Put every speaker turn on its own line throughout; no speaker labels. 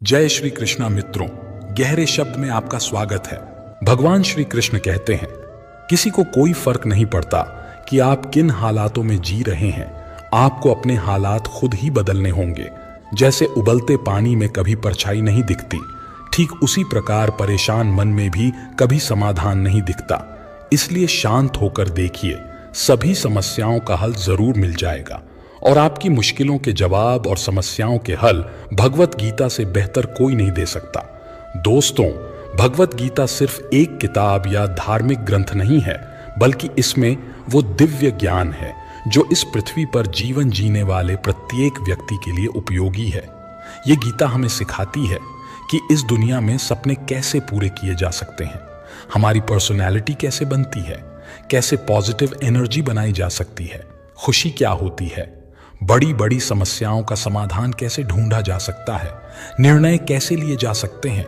जय श्री कृष्णा मित्रों, गहरे शब्द में आपका स्वागत है। भगवान श्री कृष्ण कहते हैं, किसी को कोई फर्क नहीं पड़ता कि आप किन हालातों में जी रहे हैं, आपको अपने हालात खुद ही बदलने होंगे। जैसे उबलते पानी में कभी परछाई नहीं दिखती, ठीक उसी प्रकार परेशान मन में भी कभी समाधान नहीं दिखता। इसलिए शांत होकर देखिए, सभी समस्याओं का हल जरूर मिल जाएगा और आपकी मुश्किलों के जवाब और समस्याओं के हल भगवत गीता से बेहतर कोई नहीं दे सकता। दोस्तों, भगवत गीता सिर्फ एक किताब या धार्मिक ग्रंथ नहीं है, बल्कि इसमें वो दिव्य ज्ञान है जो इस पृथ्वी पर जीवन जीने वाले प्रत्येक व्यक्ति के लिए उपयोगी है। ये गीता हमें सिखाती है कि इस दुनिया में सपने कैसे पूरे किए जा सकते हैं, हमारी पर्सनैलिटी कैसे बनती है, कैसे पॉजिटिव एनर्जी बनाई जा सकती है, खुशी क्या होती है, बड़ी बड़ी समस्याओं का समाधान कैसे ढूंढा जा सकता है, निर्णय कैसे लिए जा सकते हैं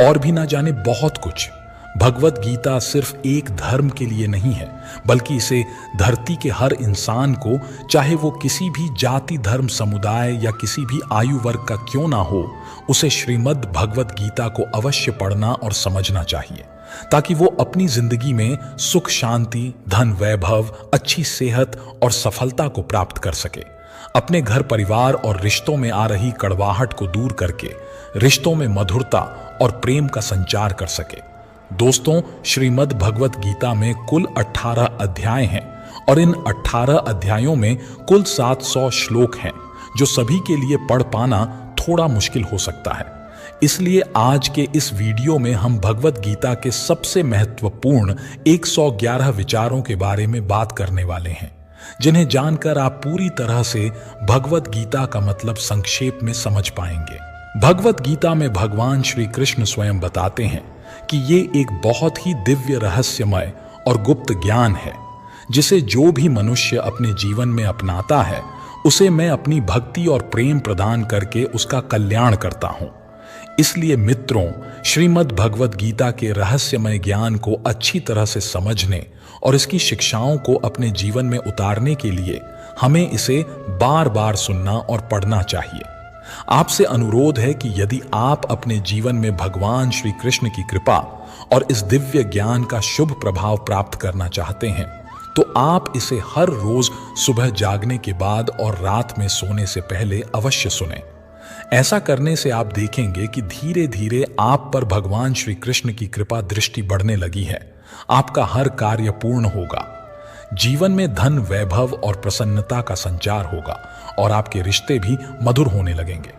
और भी ना जाने बहुत कुछ। भगवत गीता सिर्फ एक धर्म के लिए नहीं है, बल्कि इसे धरती के हर इंसान को, चाहे वो किसी भी जाति धर्म समुदाय या किसी भी आयु वर्ग का क्यों ना हो, उसे श्रीमद् भगवत गीता को अवश्य पढ़ना और समझना चाहिए, ताकि वो अपनी जिंदगी में सुख शांति, धन वैभव, अच्छी सेहत और सफलता को प्राप्त कर सके। अपने घर परिवार और रिश्तों में आ रही कड़वाहट को दूर करके रिश्तों में मधुरता और प्रेम का संचार कर सके। दोस्तों, श्रीमद् भगवत गीता में कुल 18 अध्याय हैं और इन 18 अध्यायों में कुल 700 श्लोक हैं, जो सभी के लिए पढ़ पाना थोड़ा मुश्किल हो सकता है। इसलिए आज के इस वीडियो में हम भगवत गीता के सबसे महत्वपूर्ण 111 विचारों के बारे में बात करने वाले हैं, जिन्हें जानकर आप पूरी तरह से भगवत गीता का मतलब संक्षेप में समझ पाएंगे। भगवत गीता में भगवान श्री कृष्ण स्वयं बताते हैं कि ये एक बहुत ही दिव्य, रहस्यमय और गुप्त ज्ञान है, जिसे जो भी मनुष्य अपने जीवन में अपनाता है, उसे मैं अपनी भक्ति और प्रेम प्रदान करके उसका कल्याण करता हूं। इसलिए मित्रों, श्रीमद् भगवत गीता के रहस्यमय ज्ञान को अच्छी तरह से समझने और इसकी शिक्षाओं को अपने जीवन में उतारने के लिए हमें इसे बार बार सुनना और पढ़ना चाहिए। आपसे अनुरोध है कि यदि आप अपने जीवन में भगवान श्री कृष्ण की कृपा और इस दिव्य ज्ञान का शुभ प्रभाव प्राप्त करना चाहते हैं, तो आप इसे हर रोज सुबह जागने के बाद और रात में सोने से पहले अवश्य सुनें। ऐसा करने से आप देखेंगे कि धीरे धीरे आप पर भगवान श्री कृष्ण की कृपा दृष्टि बढ़ने लगी है। आपका हर कार्य पूर्ण होगा, जीवन में धन वैभव और प्रसन्नता का संचार होगा और आपके रिश्ते भी मधुर होने लगेंगे।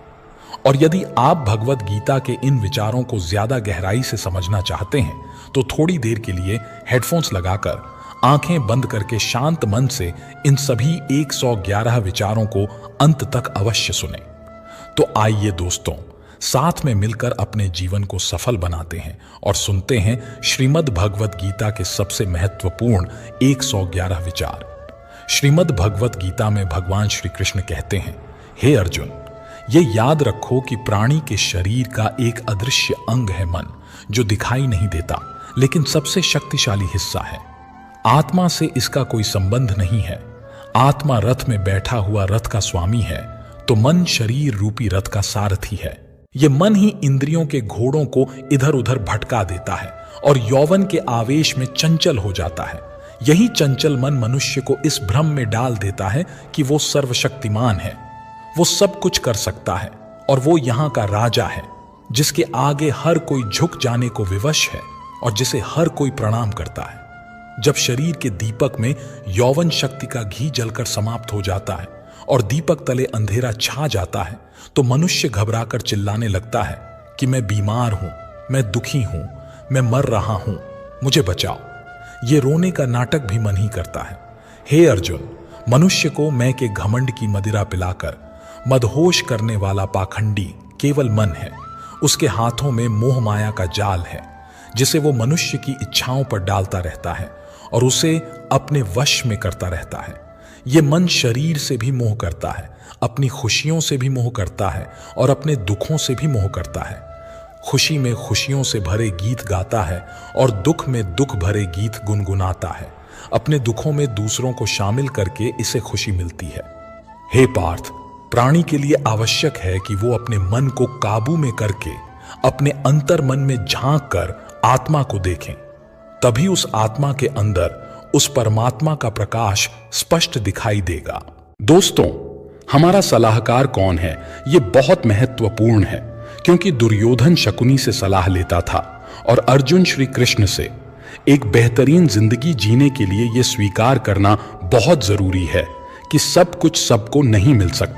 और यदि आप भगवत गीता के इन विचारों को ज्यादा गहराई से समझना चाहते हैं, तो थोड़ी देर के लिए हेडफोन्स लगाकर आंखें बंद करके शांत मन से इन सभी 111 विचारों को अंत तक अवश्य सुनें। तो आइए दोस्तों, साथ में मिलकर अपने जीवन को सफल बनाते हैं और सुनते हैं श्रीमद् भगवत गीता के सबसे महत्वपूर्ण 111 विचार। श्रीमद् भगवत गीता में भगवान श्री कृष्ण कहते हैं, हे अर्जुन, ये याद रखो कि प्राणी के शरीर का एक अदृश्य अंग है मन, जो दिखाई नहीं देता लेकिन सबसे शक्तिशाली हिस्सा है। आत्मा से इसका कोई संबंध नहीं है। आत्मा रथ में बैठा हुआ रथ का स्वामी है, तो मन शरीर रूपी रथ का सारथी है। ये मन ही इंद्रियों के घोड़ों को इधर उधर भटका देता है और यौवन के आवेश में चंचल हो जाता है। यही चंचल मन मनुष्य को इस भ्रम में डाल देता है कि वो सर्वशक्तिमान है, वो सब कुछ कर सकता है और वो यहाँ का राजा है, जिसके आगे हर कोई झुक जाने को विवश है और जिसे हर कोई प्रणाम करता है। जब शरीर के दीपक में यौवन शक्ति का घी जलकर समाप्त हो जाता है और दीपक तले अंधेरा छा जाता है, तो मनुष्य घबराकर चिल्लाने लगता है कि मैं बीमार हूं, मैं दुखी हूं, मैं मर रहा हूं, मुझे बचाओ। ये रोने का नाटक भी मन ही करता है। हे अर्जुन, मनुष्य को मैं के घमंड की मदिरा पिलाकर मदहोश करने वाला पाखंडी केवल मन है। उसके हाथों में मोह माया का जाल है, जिसे वो मनुष्य की इच्छाओं पर डालता रहता है और उसे अपने वश में करता रहता है। ये मन शरीर से भी मोह करता है, अपनी खुशियों से भी मोह करता है और अपने दुखों से भी मोह करता है। खुशी में खुशियों से भरे गीत गाता है और दुख में दुख भरे गीत गुनगुनाता है। अपने दुखों में दूसरों को शामिल करके इसे खुशी मिलती है। हे पार्थ, प्राणी के लिए आवश्यक है कि वो अपने मन को काबू में करके अपने अंतर मन में झांक कर आत्मा को देखें। तभी उस आत्मा के अंदर उस परमात्मा का प्रकाश स्पष्ट दिखाई देगा। दोस्तों, हमारा सलाहकार कौन है, ये बहुत महत्वपूर्ण है, क्योंकि दुर्योधन शकुनी से सलाह लेता था और अर्जुन श्री कृष्ण से। एक बेहतरीन जिंदगी जीने के लिए यह स्वीकार करना बहुत जरूरी है कि सब कुछ सबको नहीं मिल सकता।